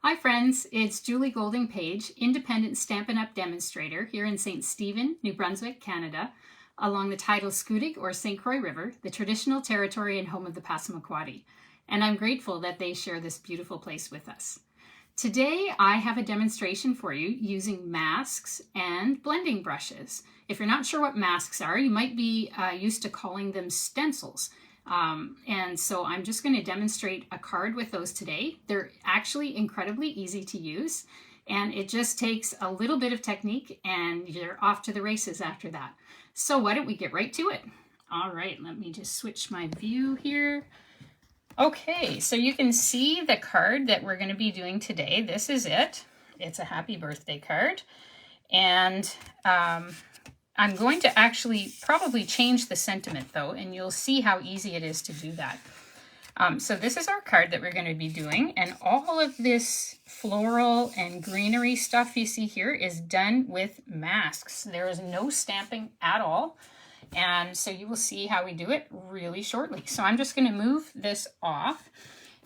Hi friends, it's Julie Golding Page, independent Stampin' Up! Demonstrator here in St. Stephen, New Brunswick, Canada, along the tidal Scoodic or St. Croix River, the traditional territory and home of the Passamaquoddy. And I'm grateful that they share this beautiful place with us. Today I have a demonstration for you using masks and blending brushes. If you're not sure what masks are, you might be used to calling them stencils. And so I'm just going to demonstrate a card with those today. They're actually incredibly easy to use, and it just takes a little bit of technique and you're off to the races after that. So why don't we get right to it? All right, let me just switch my view here. Okay, so you can see the card that we're going to be doing today. This is it. It's a happy birthday card. And I'm going to actually probably change the sentiment though, and you'll see how easy it is to do that. So this is our card that we're going to be doing, and all of this floral and greenery stuff you see here is done with masks. There is no stamping at all, and so you will see how we do it really shortly. So I'm just going to move this off,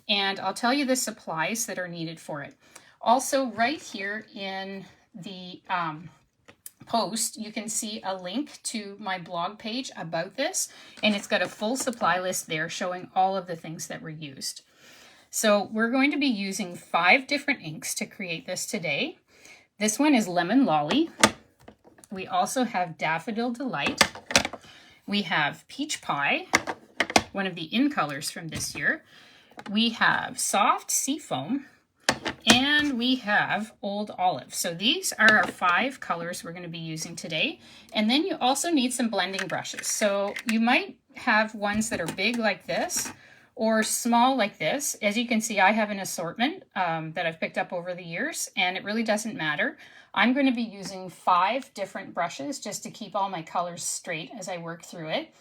and I'll tell you the supplies that are needed for it. Also, right here in the post, you can see a link to my blog page about this, and it's got a full supply list there showing all of the things that were used. So we're going to be using 5 different inks to create this today. This one is Lemon Lolly. We also have Daffodil Delight. We have Peach Pie, one of the in colors from this year. We have Soft Seafoam, and we have Old Olive. So these are our 5 colors we're going to be using today. And then you also need some blending brushes. So you might have ones that are big like this or small like this. As you can see, I have an assortment that I've picked up over the years, and it really doesn't matter. I'm going to be using 5 different brushes just to keep all my colors straight as I work through it.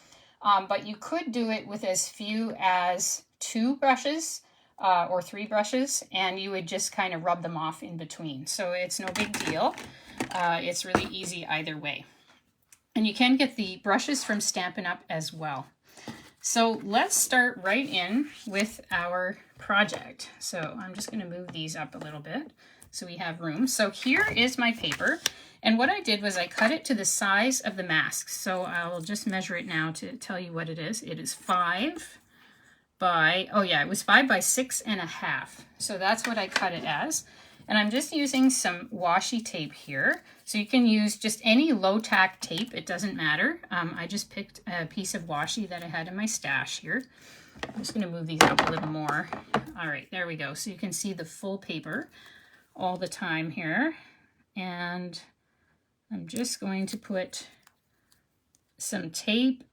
But you could do it with as few as 2 brushes or 3 brushes, and you would just kind of rub them off in between. So it's no big deal. It's really easy either way. And you can get the brushes from Stampin' Up! As well. So let's start right in with our project. So I'm just going to move these up a little bit so we have room. So here is my paper, and what I did was I cut it to the size of the mask. So I'll just measure it now to tell you what it is. It is 5 by, oh yeah, it was 5 by 6.5. So that's what I cut it as. And I'm just using some washi tape here. So you can use just any low tack tape, it doesn't matter. I just picked a piece of washi that I had in my stash here. I'm just gonna move these up a little more. All right, there we go. So you can see the full paper all the time here. And I'm just going to put some tape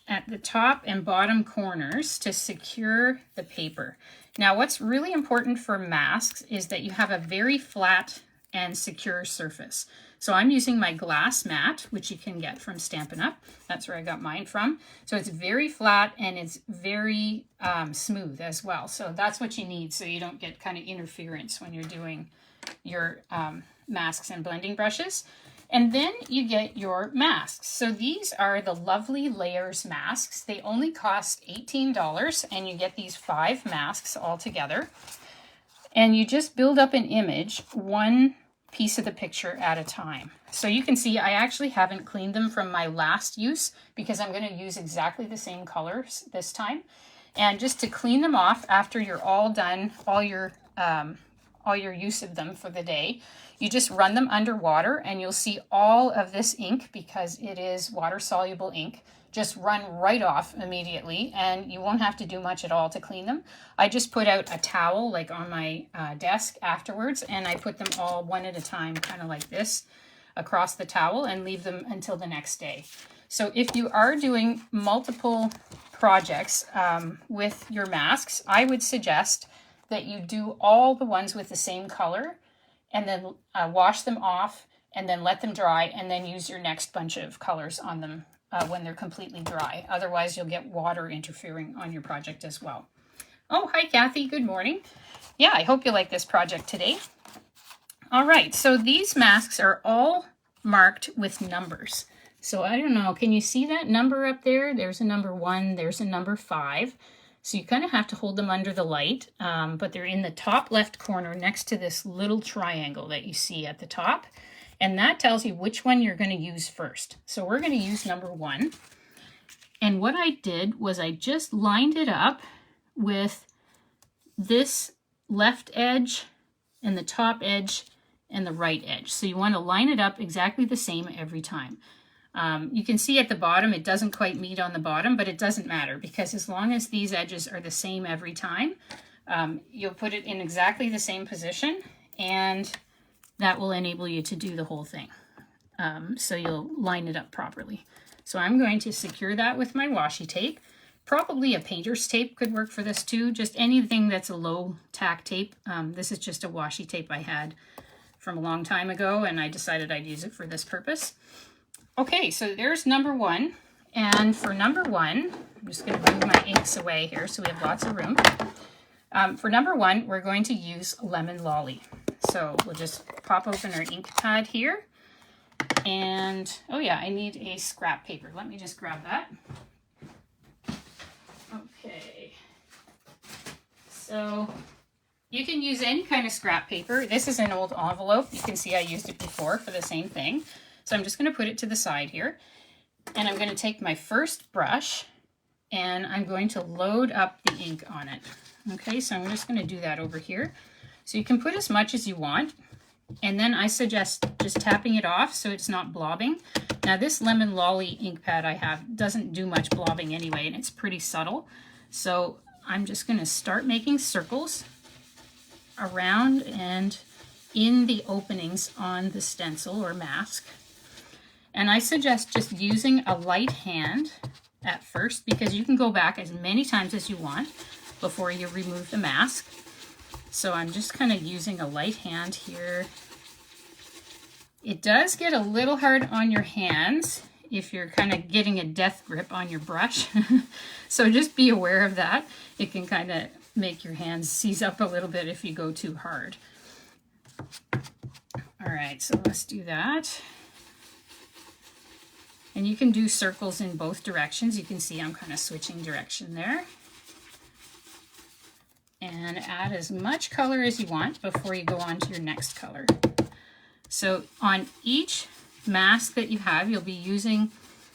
at the top and bottom corners to secure the paper. Now, what's really important for masks is that you have a very flat and secure surface. So I'm using my glass mat, which you can get from Stampin' Up. That's where I got mine from. So it's very flat and it's very smooth as well. So that's what you need so you don't get kind of interference when you're doing your masks and blending brushes. And then you get your masks. So these are the Lovely Layers masks. They only cost $18, and you get these 5 masks all together. And you just build up an image, one piece of the picture at a time. So you can see I actually haven't cleaned them from my last use because I'm going to use exactly the same colors this time. And just to clean them off after you're all done, all your use of them for the day, you just run them under water, and you'll see all of this ink, because it is water-soluble ink, just run right off immediately, and you won't have to do much at all to clean them. I just put out a towel like on my desk afterwards, and I put them all one at a time, kind of like this, across the towel, and leave them until the next day. So if you are doing multiple projects with your masks, I would suggest that you do all the ones with the same color, and then wash them off, and then let them dry, and then use your next bunch of colors on them when they're completely dry. Otherwise, you'll get water interfering on your project as well. Oh, hi, Kathy. Good morning. Yeah, I hope you like this project today. All right, so these masks are all marked with numbers. So I don't know, can you see that number up there? There's a number 1, there's a number 5. So you kind of have to hold them under the light, but they're in the top left corner next to this little triangle that you see at the top. And that tells you which one you're going to use first. So we're going to use number 1. And what I did was I just lined it up with this left edge and the top edge and the right edge. So you want to line it up exactly the same every time. You can see at the bottom it doesn't quite meet on the bottom, but it doesn't matter because as long as these edges are the same every time, you'll put it in exactly the same position, and that will enable you to do the whole thing. So you'll line it up properly. So I'm going to secure that with my washi tape. Probably a painter's tape could work for this too, just anything that's a low tack tape. This is just a washi tape I had from a long time ago, and I decided I'd use it for this purpose. Okay, so there's number 1. And for number 1, I'm just going to move my inks away here so we have lots of room. For number 1, we're going to use Lemon Lolly. So we'll just pop open our ink pad here. And, oh yeah, I need a scrap paper. Let me just grab that. Okay. So you can use any kind of scrap paper. This is an old envelope. You can see I used it before for the same thing. So I'm just going to put it to the side here. And I'm going to take my first brush and I'm going to load up the ink on it. Okay, so I'm just going to do that over here. So you can put as much as you want. And then I suggest just tapping it off so it's not blobbing. Now this Lemon Lolly ink pad I have doesn't do much blobbing anyway, and it's pretty subtle. So I'm just going to start making circles around and in the openings on the stencil or mask. And I suggest just using a light hand at first because you can go back as many times as you want before you remove the mask. So I'm just kind of using a light hand here. It does get a little hard on your hands if you're kind of getting a death grip on your brush. So just be aware of that. It can kind of make your hands seize up a little bit if you go too hard. All right, so let's do that. And you can do circles in both directions. You can see I'm kind of switching direction there. And add as much color as you want before you go on to your next color. So on each mask that you have, you'll be using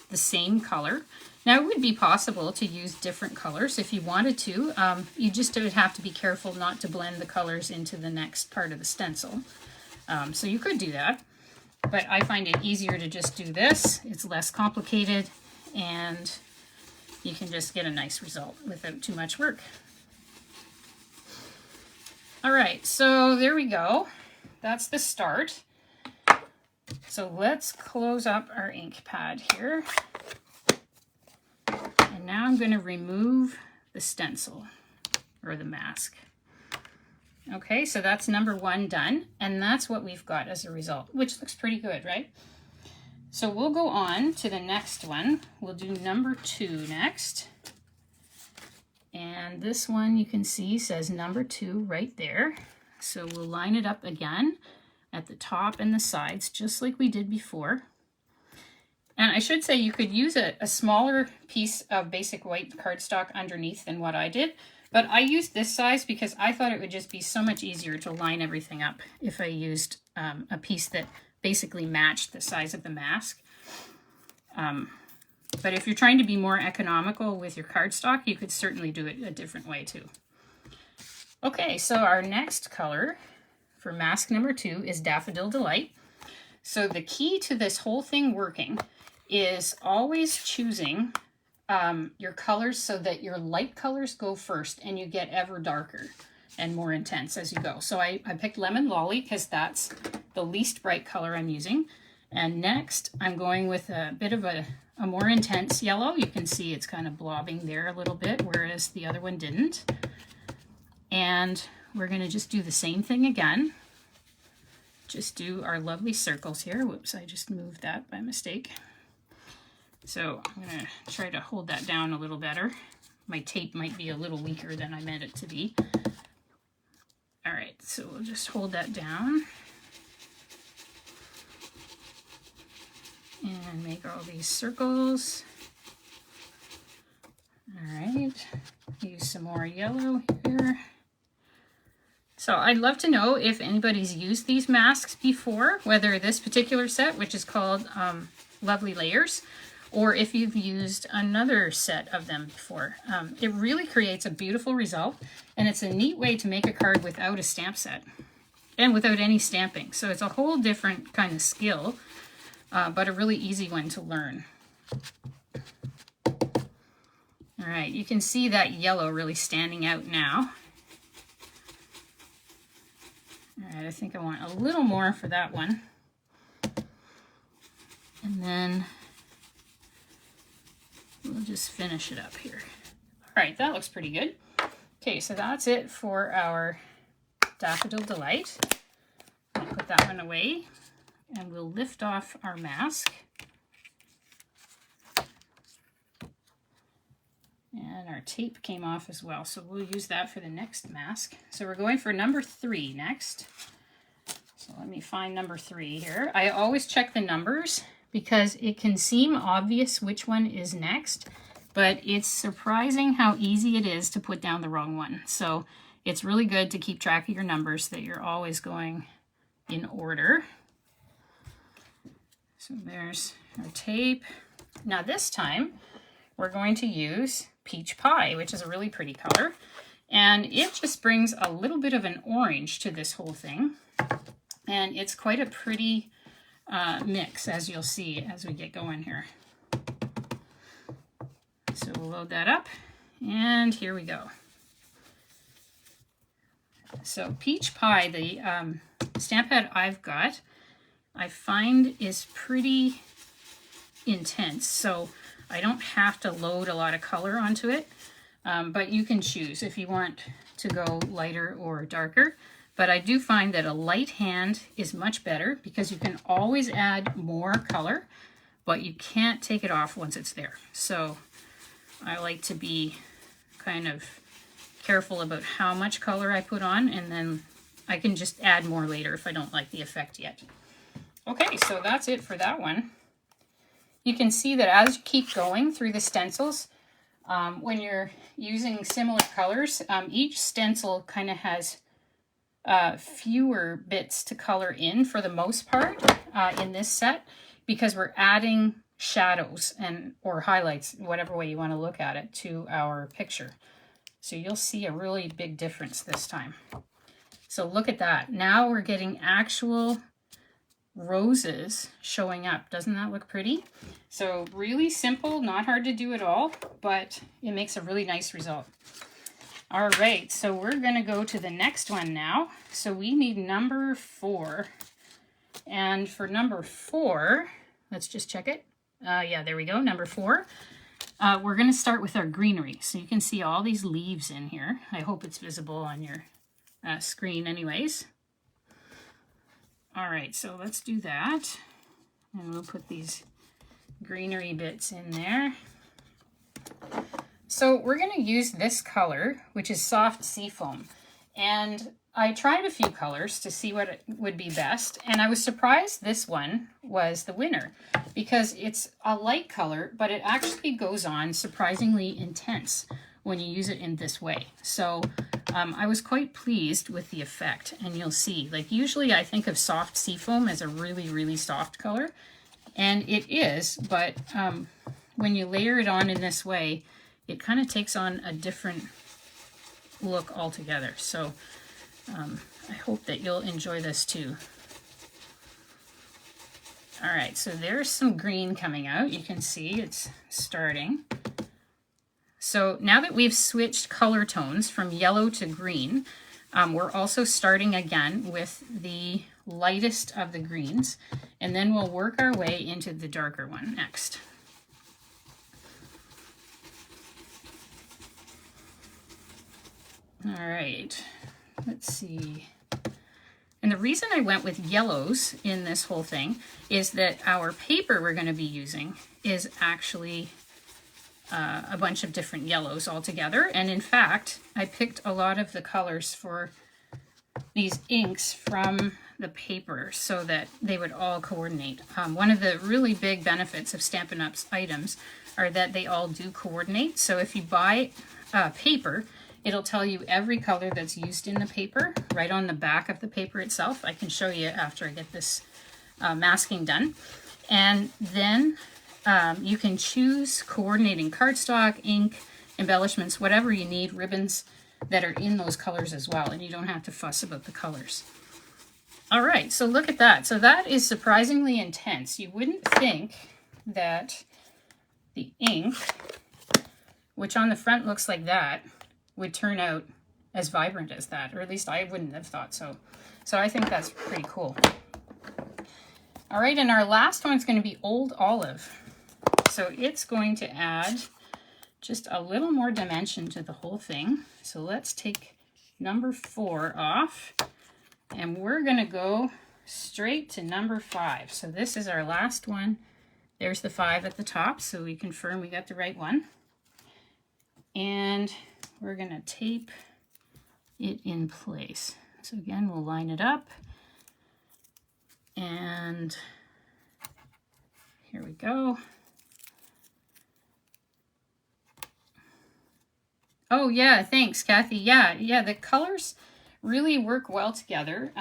the same color. Now it would be possible to use different colors if you wanted to. You just would have to be careful not to blend the colors into the next part of the stencil. So you could do that. But I find it easier to just do this. It's less complicated and you can just get a nice result without too much work. All right, so there we go. That's the start. So let's close up our ink pad here. And now I'm going to remove the stencil or the mask. Okay, so that's number 1 done, and that's what we've got as a result, which looks pretty good, right? So we'll go on to the next one. We'll do number 2 next. And this one you can see says number 2 right there. So we'll line it up again at the top and the sides, just like we did before. And I should say you could use a smaller piece of basic white cardstock underneath than what I did. But I used this size because I thought it would just be so much easier to line everything up if I used a piece that basically matched the size of the mask. But if you're trying to be more economical with your cardstock, you could certainly do it a different way too. Okay, so our next color for mask number 2 is Daffodil Delight. So the key to this whole thing working is always choosing your colors so that your light colors go first and you get ever darker and more intense as you go. So I picked Lemon Lolly because that's the least bright color I'm using. And next I'm going with a bit of a more intense yellow. You can see it's kind of blobbing there a little bit, whereas the other one didn't. And we're going to just do the same thing again. Just do our lovely circles here. Whoops, I just moved that by mistake. So I'm going to try to hold that down a little better. My tape might be a little weaker than I meant it to be. All right, so we'll just hold that down. And make all these circles. All right, use some more yellow here. So I'd love to know if anybody's used these masks before, whether this particular set, which is called Lovely Layers, or if you've used another set of them before. It really creates a beautiful result, and it's a neat way to make a card without a stamp set and without any stamping. So it's a whole different kind of skill, but a really easy one to learn. All right, you can see that yellow really standing out now. All right, I think I want a little more for that one. And then we'll just finish it up here. All right, that looks pretty good. Okay, so that's it for our Daffodil Delight. I'll put that one away, and we'll lift off our mask. And our tape came off as well, so we'll use that for the next mask. So we're going for number 3 next. So let me find number 3 here. I always check the numbers because it can seem obvious which one is next, but it's surprising how easy it is to put down the wrong one. So it's really good to keep track of your numbers, that you're always going in order. So there's our tape. Now this time we're going to use Peach Pie, which is a really pretty color. And it just brings a little bit of an orange to this whole thing. And it's quite a pretty mix, as you'll see as we get going here. So we'll load that up, and here we go. So Peach Pie, the stamp pad I've got, I find is pretty intense. So I don't have to load a lot of color onto it, but you can choose if you want to go lighter or darker. But I do find that a light hand is much better because you can always add more color, but you can't take it off once it's there. So I like to be kind of careful about how much color I put on, and then I can just add more later if I don't like the effect yet. Okay, so that's it for that one. You can see that as you keep going through the stencils, when you're using similar colors, each stencil kind of has fewer bits to color in for the most part in this set, because we're adding shadows and or highlights, whatever way you want to look at it, to our picture. So you'll see a really big difference this time. So look at that. Now we're getting actual roses showing up. Doesn't that look pretty? So really simple, not hard to do at all, but it makes a really nice result. All right, so we're going to go to the next one now. So we need number 4. And for number 4, let's just check it. Yeah, there we go, number 4. We're going to start with our greenery. So you can see all these leaves in here. I hope it's visible on your screen anyways. All right, so let's do that. And we'll put these greenery bits in there. So we're going to use this color, which is Soft Seafoam. And I tried a few colors to see what would be best, and I was surprised this one was the winner because it's a light color, but it actually goes on surprisingly intense when you use it in this way. So I was quite pleased with the effect, and you'll see, like usually I think of Soft Seafoam as a really, really soft color, and it is, but when you layer it on in this way, it kind of takes on a different look altogether. So I hope that you'll enjoy this too. All right, so there's some green coming out. You can see it's starting. So now that we've switched color tones from yellow to green, we're also starting again with the lightest of the greens, and then we'll work our way into the darker one next. All right, let's see. And the reason I went with yellows in this whole thing is that our paper we're going to be using is actually a bunch of different yellows all together. And in fact, I picked a lot of the colors for these inks from the paper so that they would all coordinate. One of the really big benefits of Stampin' Up's items are that they all do coordinate. So if you buy paper, it'll tell you every color that's used in the paper right on the back of the paper itself. I can show you after I get this masking done. And then you can choose coordinating cardstock, ink, embellishments, whatever you need, ribbons that are in those colors as well, and you don't have to fuss about the colors. All right, so look at that. So that is surprisingly intense. You wouldn't think that the ink, which on the front looks like that, would turn out as vibrant as that, or at least I wouldn't have thought so. So I think that's pretty cool. All right, and our last one's going to be Old Olive. So it's going to add just a little more dimension to the whole thing. So let's take number 4 off, and we're going to go straight to number 5. So this is our last one. There's the 5 at the top, so we confirm we got the right one. And we're going to tape it in place. So again, we'll line it up. And here we go. Oh yeah, thanks, Kathy. Yeah, the colors really work well together.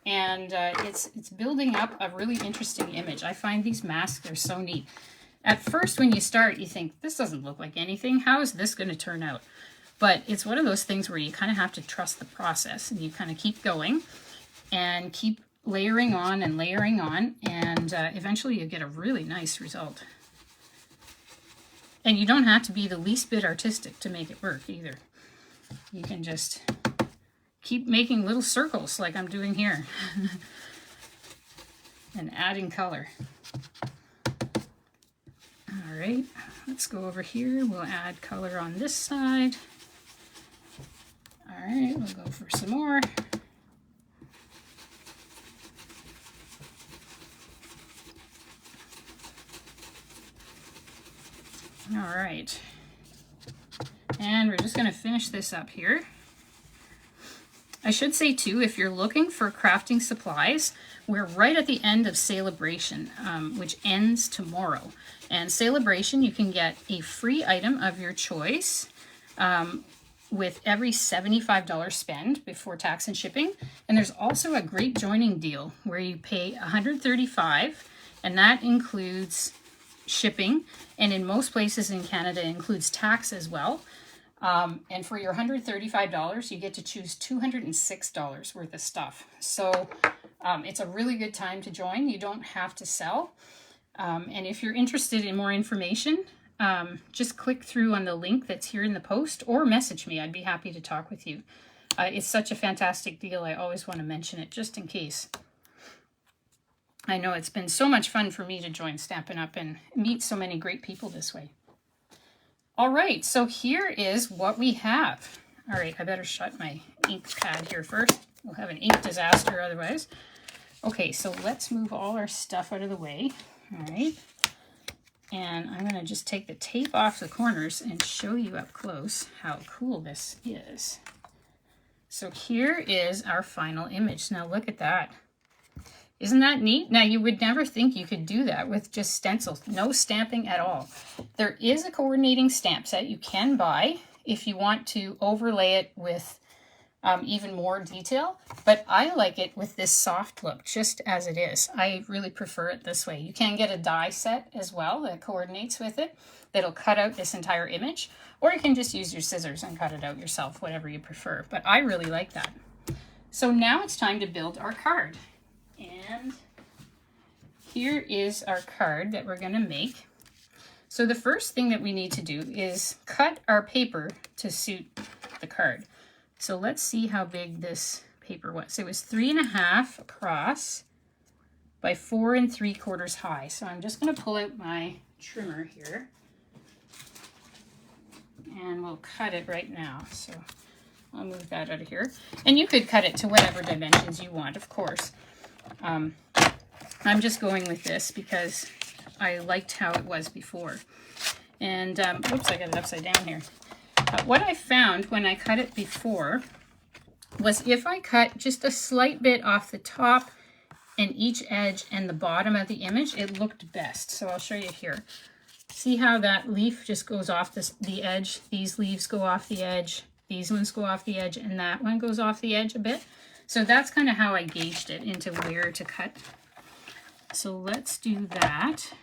It's building up a really interesting image. I find these masks are so neat. At first, when you start, you think, this doesn't look like anything. How is this going to turn out? But it's one of those things where you kind of have to trust the process, and you kind of keep going and keep layering on, and eventually you get a really nice result. And you don't have to be the least bit artistic to make it work either. You can just keep making little circles like I'm doing here and adding color. All right, let's go over here. We'll add color on this side. All right, we'll go for some more. All right, and we're just going to finish this up here. I should say too, if you're looking for crafting supplies, we're right at the end of Celebration, which ends tomorrow. And Celebration, you can get a free item of your choice with every $75 spend before tax and shipping. And there's also a great joining deal where you pay $135, and that includes shipping, and in most places in Canada it includes tax as well. And for your $135, you get to choose $206 worth of stuff. So it's a really good time to join. You don't have to sell. And if you're interested in more information, just click through on the link that's here in the post, or message me. I'd be happy to talk with you. It's such a fantastic deal. I always want to mention it just in case. I know it's been so much fun for me to join Stampin' Up! And meet so many great people this way. All right, so here is what we have. All right, I better shut my ink pad here first. We'll have an ink disaster otherwise. Okay, so let's move all our stuff out of the way. All right, and I'm gonna just take the tape off the corners and show you up close how cool this is. So here is our final image. Now look at that. Isn't that neat? Now, you would never think you could do that with just stencils. No stamping at all. There is a coordinating stamp set you can buy if you want to overlay it with even more detail. But I like it with this soft look, just as it is. I really prefer it this way. You can get a die set as well that coordinates with it. That'll cut out this entire image. Or you can just use your scissors and cut it out yourself, whatever you prefer. But I really like that. So now it's time to build our card. And here is our card that we're going to make. So the first thing that we need to do is cut our paper to suit the card. So let's see how big this paper was. It was 3.5 across by 4 3/4 high. So I'm just going to pull out my trimmer here, and we'll cut it right now. So I'll move that out of here. And you could cut it to whatever dimensions you want, of course. I'm just going with this because I liked how it was before. And, oops, I got it upside down here. What I found when I cut it before was if I cut just a slight bit off the top and each edge and the bottom of the image, it looked best. So I'll show you here. See how that leaf just goes off the edge? These leaves go off the edge, these ones go off the edge, and that one goes off the edge a bit. So that's kind of how I gauged it into where to cut. So let's do that.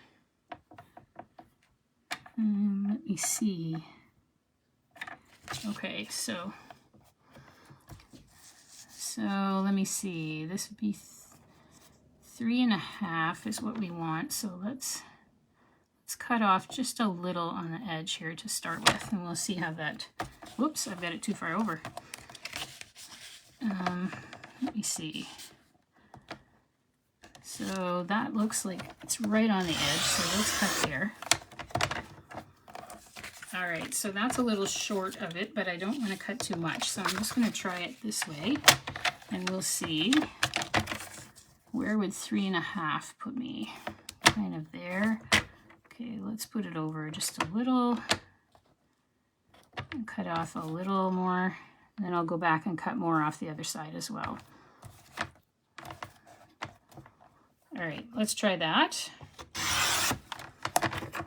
Let me see. Okay, so let me see. This would be 3.5 is what we want. So let's cut off just a little on the edge here to start with, and we'll see how that. Whoops, I've got it too far over. Let me see. So that looks like it's right on the edge. So let's cut there. All right, so that's a little short of it, but I don't want to cut too much. So I'm just going to try it this way, and we'll see. Where would 3.5 put me? Kind of there. Okay, let's put it over just a little. Cut off a little more. Then I'll go back and cut more off the other side as well. All right, let's try that.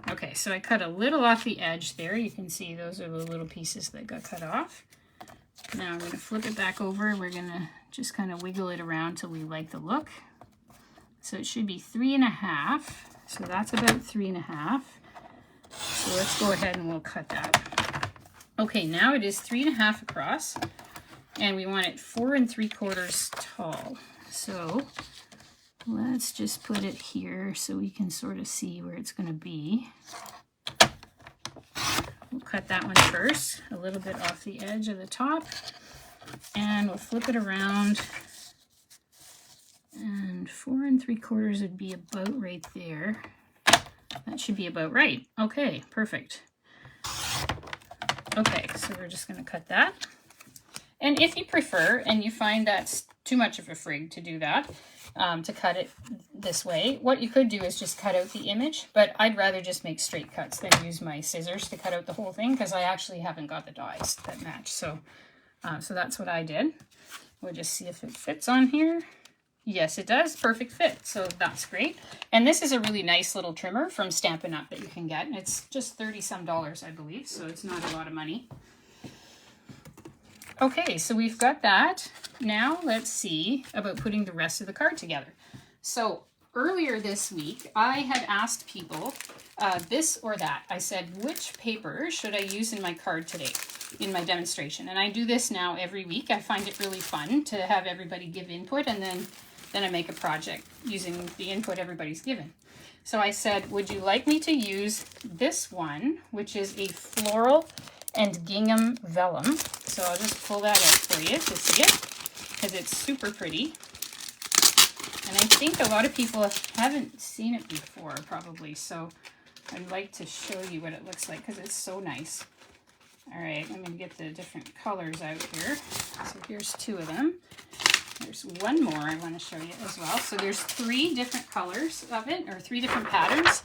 Okay, so I cut a little off the edge there. You can see those are the little pieces that got cut off. Now I'm going to flip it back over. We're going to just kind of wiggle it around till we like the look. So it should be 3.5. So that's about 3.5. So let's go ahead and we'll cut that. Okay, now it is 3.5 across, and we want it 4 3/4 tall. So let's just put it here so we can sort of see where it's going to be. We'll cut that one first, a little bit off the edge of the top, and we'll flip it around. And 4 3/4 would be about right there. That should be about right. Okay, perfect. Okay, so we're just going to cut that. And if you prefer, and you find that's too much of a frig to do that, to cut it this way, what you could do is just cut out the image, but I'd rather just make straight cuts than use my scissors to cut out the whole thing, because I actually haven't got the dies that match. So, so that's what I did. We'll just see if it fits on here. Yes, it does. Perfect fit. So that's great. And this is a really nice little trimmer from Stampin' Up! That you can get. It's just $30-some, I believe, so it's not a lot of money. Okay, so we've got that. Now let's see about putting the rest of the card together. So earlier this week, I had asked people this or that. I said, which paper should I use in my card today, in my demonstration? And I do this now every week. I find it really fun to have everybody give input, and then I make a project using the input everybody's given. So I said, would you like me to use this one, which is a floral and gingham vellum? So I'll just pull that out for you to see it, because it's super pretty. And I think a lot of people haven't seen it before, probably. So I'd like to show you what it looks like, because it's so nice. All right, I'm going to get the different colors out here. So here's 2 of them. There's one more I want to show you as well. So there's 3 different colors of it, or 3 different patterns,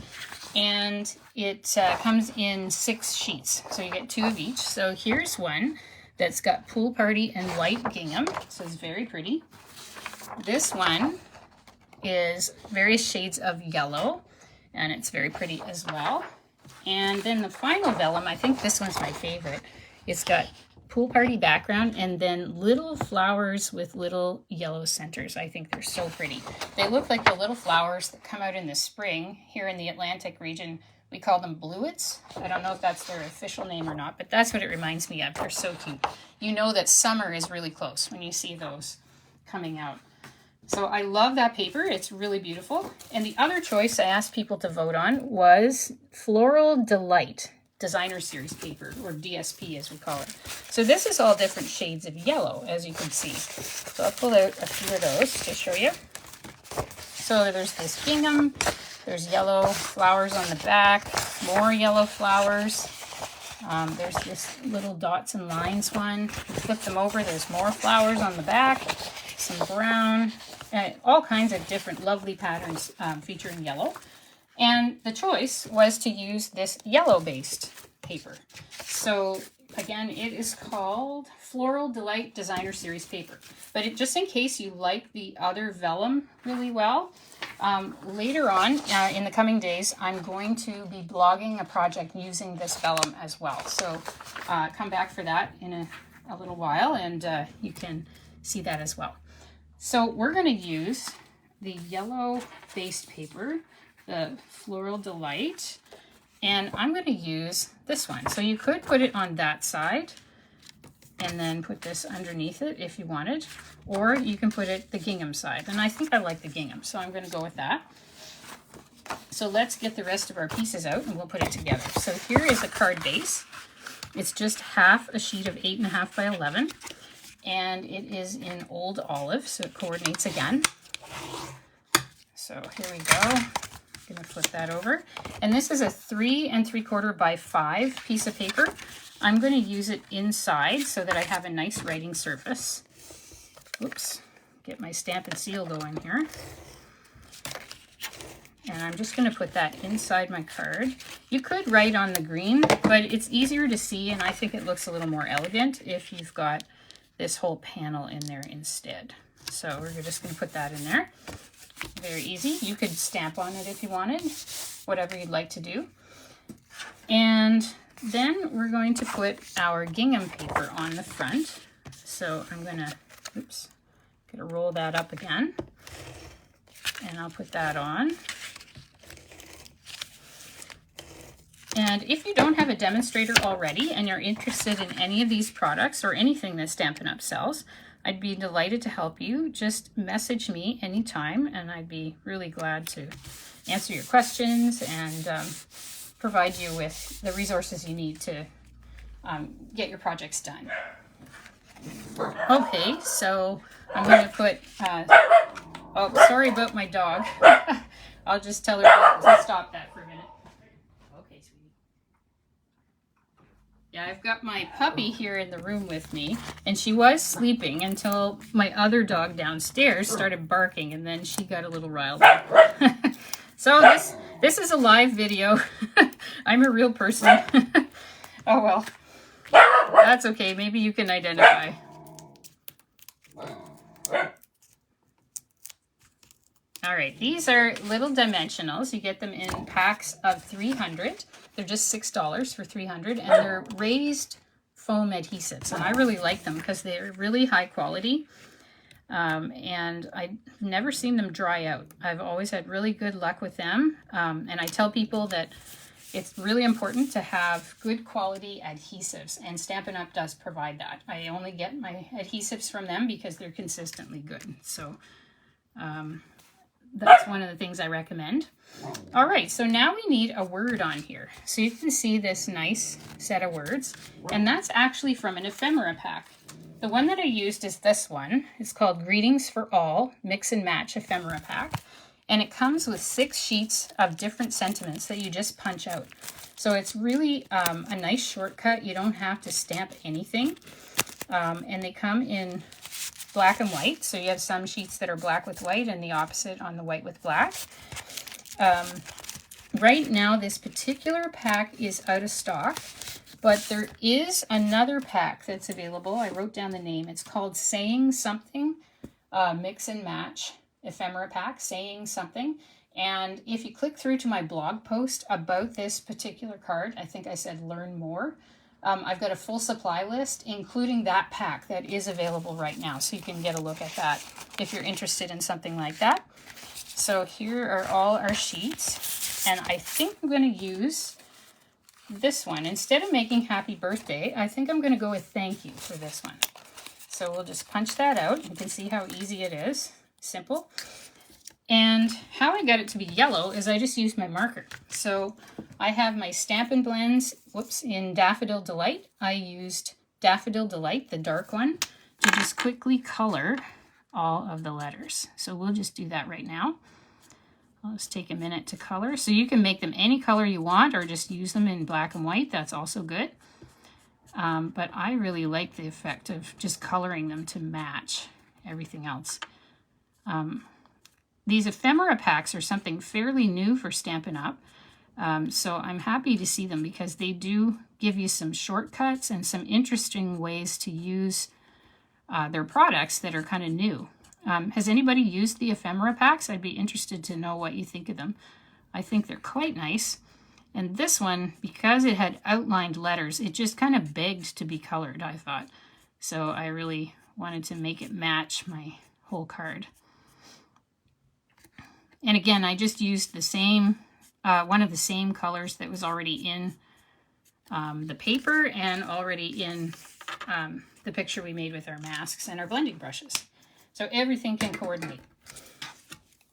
and it comes in 6 sheets. So you get 2 of each. So here's one that's got Pool Party and White Gingham. So it's very pretty. This one is various shades of yellow, and it's very pretty as well. And then the final vellum, I think this one's my favorite. It's got Pool Party background and then little flowers with little yellow centers. I think they're so pretty. They look like the little flowers that come out in the spring. Here in the Atlantic region, we call them bluets. I don't know if that's their official name or not, but that's what it reminds me of. They're so cute. You know that summer is really close when you see those coming out. So I love that paper. It's really beautiful. And the other choice I asked people to vote on was Floral Delight Designer Series paper, or DSP as we call it. So this is all different shades of yellow, as you can see. So I'll pull out a few of those to show you. So there's this gingham, there's yellow flowers on the back, more yellow flowers. There's this little dots and lines one. You flip them over, there's more flowers on the back, some brown, and all kinds of different lovely patterns featuring yellow. And the choice was to use this yellow-based paper. So again, it is called Floral Delight Designer Series paper. But just in case you like the other vellum really well, later on in the coming days, I'm going to be blogging a project using this vellum as well. So come back for that in a little while, and you can see that as well. So we're going to use the yellow based paper, the Floral Delight, and I'm going to use this one. So you could put it on that side and then put this underneath it if you wanted, or you can put it the gingham side. And I think I like the gingham, so I'm going to go with that. So let's get the rest of our pieces out and we'll put it together. So here is the card base. It's just half a sheet of 8.5 by 11, and it is in Old Olive, so it coordinates again. So here we go. I'm going to flip that over. And this is a 3 3/4 by 5 piece of paper. I'm going to use it inside so that I have a nice writing surface. Oops, get my Stampin' seal going here. And I'm just going to put that inside my card. You could write on the green, but it's easier to see, and I think it looks a little more elegant if you've got this whole panel in there instead. So we're just going to put that in there. Very easy. You could stamp on it if you wanted, whatever you'd like to do. And then we're going to put our gingham paper on the front. So I'm going to, oops, going to roll that up again. And I'll put that on. And if you don't have a demonstrator already and you're interested in any of these products or anything that Stampin' Up! Sells, I'd be delighted to help you. Just message me anytime, and I'd be really glad to answer your questions and provide you with the resources you need to get your projects done. Okay, so I'm going to put, oh, sorry about my dog. I'll just tell her to stop that for a minute. Okay, sweetie. Yeah, I've got my puppy here in the room with me, and she was sleeping until my other dog downstairs started barking, and then she got a little riled up. So this is a live video. I'm a real person. Oh well, that's okay. Maybe you can identify. All right, these are little dimensionals. You get them in packs of 300. They're just $6 for 300, and they're raised foam adhesives. And I really like them because they're really high quality. And I've never seen them dry out. I've always had really good luck with them. And I tell people that it's really important to have good quality adhesives, and Stampin' Up! Does provide that. I only get my adhesives from them because they're consistently good. So that's one of the things I recommend. All right, so now we need a word on here. So you can see this nice set of words, and that's actually from an ephemera pack. The one that I used is this one. It's called Greetings for All Mix and Match Ephemera Pack. And it comes with 6 sheets of different sentiments that you just punch out. So it's really a nice shortcut. You don't have to stamp anything. And they come in black and white. So you have some sheets that are black with white and the opposite on the white with black. Right now, this particular pack is out of stock. But there is another pack that's available. I wrote down the name. It's called Saying Something Mix and Match Ephemera Pack, Saying Something. And if you click through to my blog post about this particular card, I think I said learn more. I've got a full supply list, including that pack that is available right now. So you can get a look at that if you're interested in something like that. So here are all our sheets. And I think I'm going to use this one. Instead of making happy birthday, I think I'm going to go with thank you for this one. So we'll just punch that out. You can see how easy it is. Simple. And how I got it to be yellow is I just used my marker. So I have my Stampin' Blends, in Daffodil Delight. I used Daffodil Delight, the dark one, to just quickly color all of the letters. So we'll just do that right now. I'll just take a minute to color. So you can make them any color you want or just use them in black and white. That's also good. But I really like the effect of just coloring them to match everything else. These ephemera packs are something fairly new for Stampin' Up. So I'm happy to see them because they do give you some shortcuts and some interesting ways to use their products that are kind of new. Has anybody used the ephemera packs? I'd be interested to know what you think of them. I think they're quite nice. And this one, because it had outlined letters, it just kind of begged to be colored, I thought. So I really wanted to make it match my whole card. And again, I just used the same, one of the same colors that was already in the paper and already in the picture we made with our masks and our blending brushes. So everything can coordinate.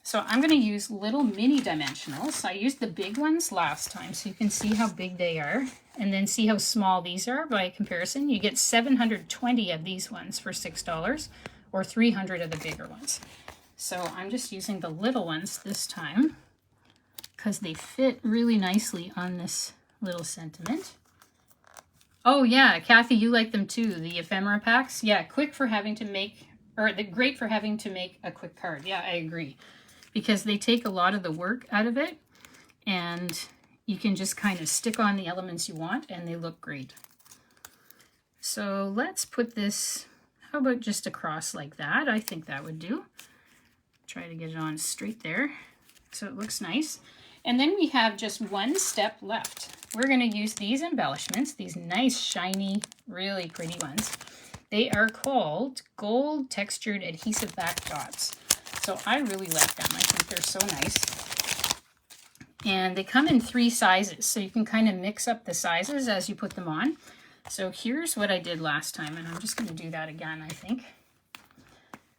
So I'm going to use little mini dimensionals. I used the big ones last time so you can see how big they are and then see how small these are by comparison. You get 720 of these ones for $6 or 300 of the bigger ones. So I'm just using the little ones this time because they fit really nicely on this little sentiment. Oh yeah, Kathy, you like them too, the ephemera packs. Yeah, quick for having to make, or great for having to make a quick card. Yeah, I agree. Because they take a lot of the work out of it and you can just kind of stick on the elements you want and they look great. So let's put this, how about just across like that? I think that would do. Try to get it on straight there so it looks nice. And then we have just one step left. We're going to use these embellishments, these nice, shiny, really pretty ones. They are called gold textured adhesive back dots. So I really like them. I think they're so nice. And they come in 3 sizes, so you can kind of mix up the sizes as you put them on. So here's what I did last time, and I'm just going to do that again, I think.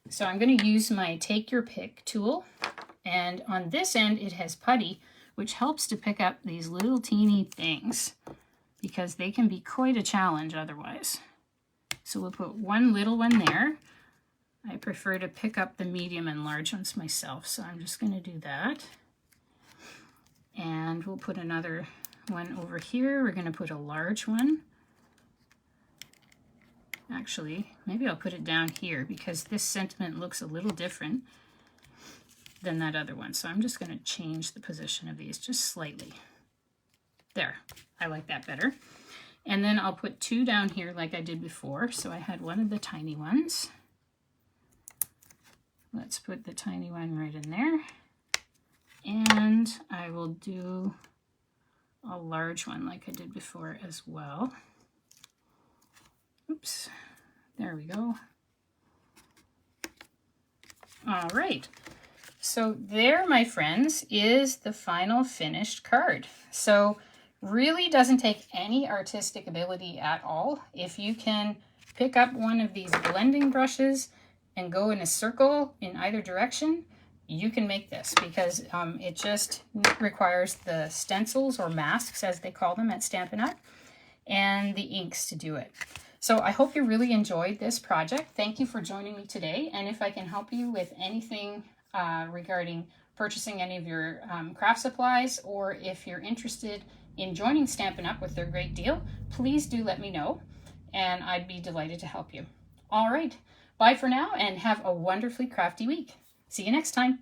So I'm going to use my Take Your Pick tool, and on this end it has putty, which helps to pick up these little teeny things because they can be quite a challenge otherwise. So we'll put one little one there. I prefer to pick up the medium and large ones myself, so I'm just going to do that. And we'll put another one over here. We're going to put a large one. Actually, maybe I'll put it down here because this sentiment looks a little different than that other one. So I'm just going to change the position of these just slightly. There, I like that better. And then I'll put 2 down here like I did before. So I had one of the tiny ones. Let's put the tiny one right in there. And I will do a large one like I did before as well. Oops, there we go. All right, so there, my friends, is the final finished card. So really doesn't take any artistic ability at all. If you can pick up one of these blending brushes and go in a circle in either direction, you can make this because it just requires the stencils or masks, as they call them at Stampin' Up, and the inks to do it. So I hope you really enjoyed this project. Thank you for joining me today. And if I can help you with anything regarding purchasing any of your craft supplies, or if you're interested in joining Stampin' Up with their great deal, please do let me know and I'd be delighted to help you. All right. Bye for now and have a wonderfully crafty week. See you next time.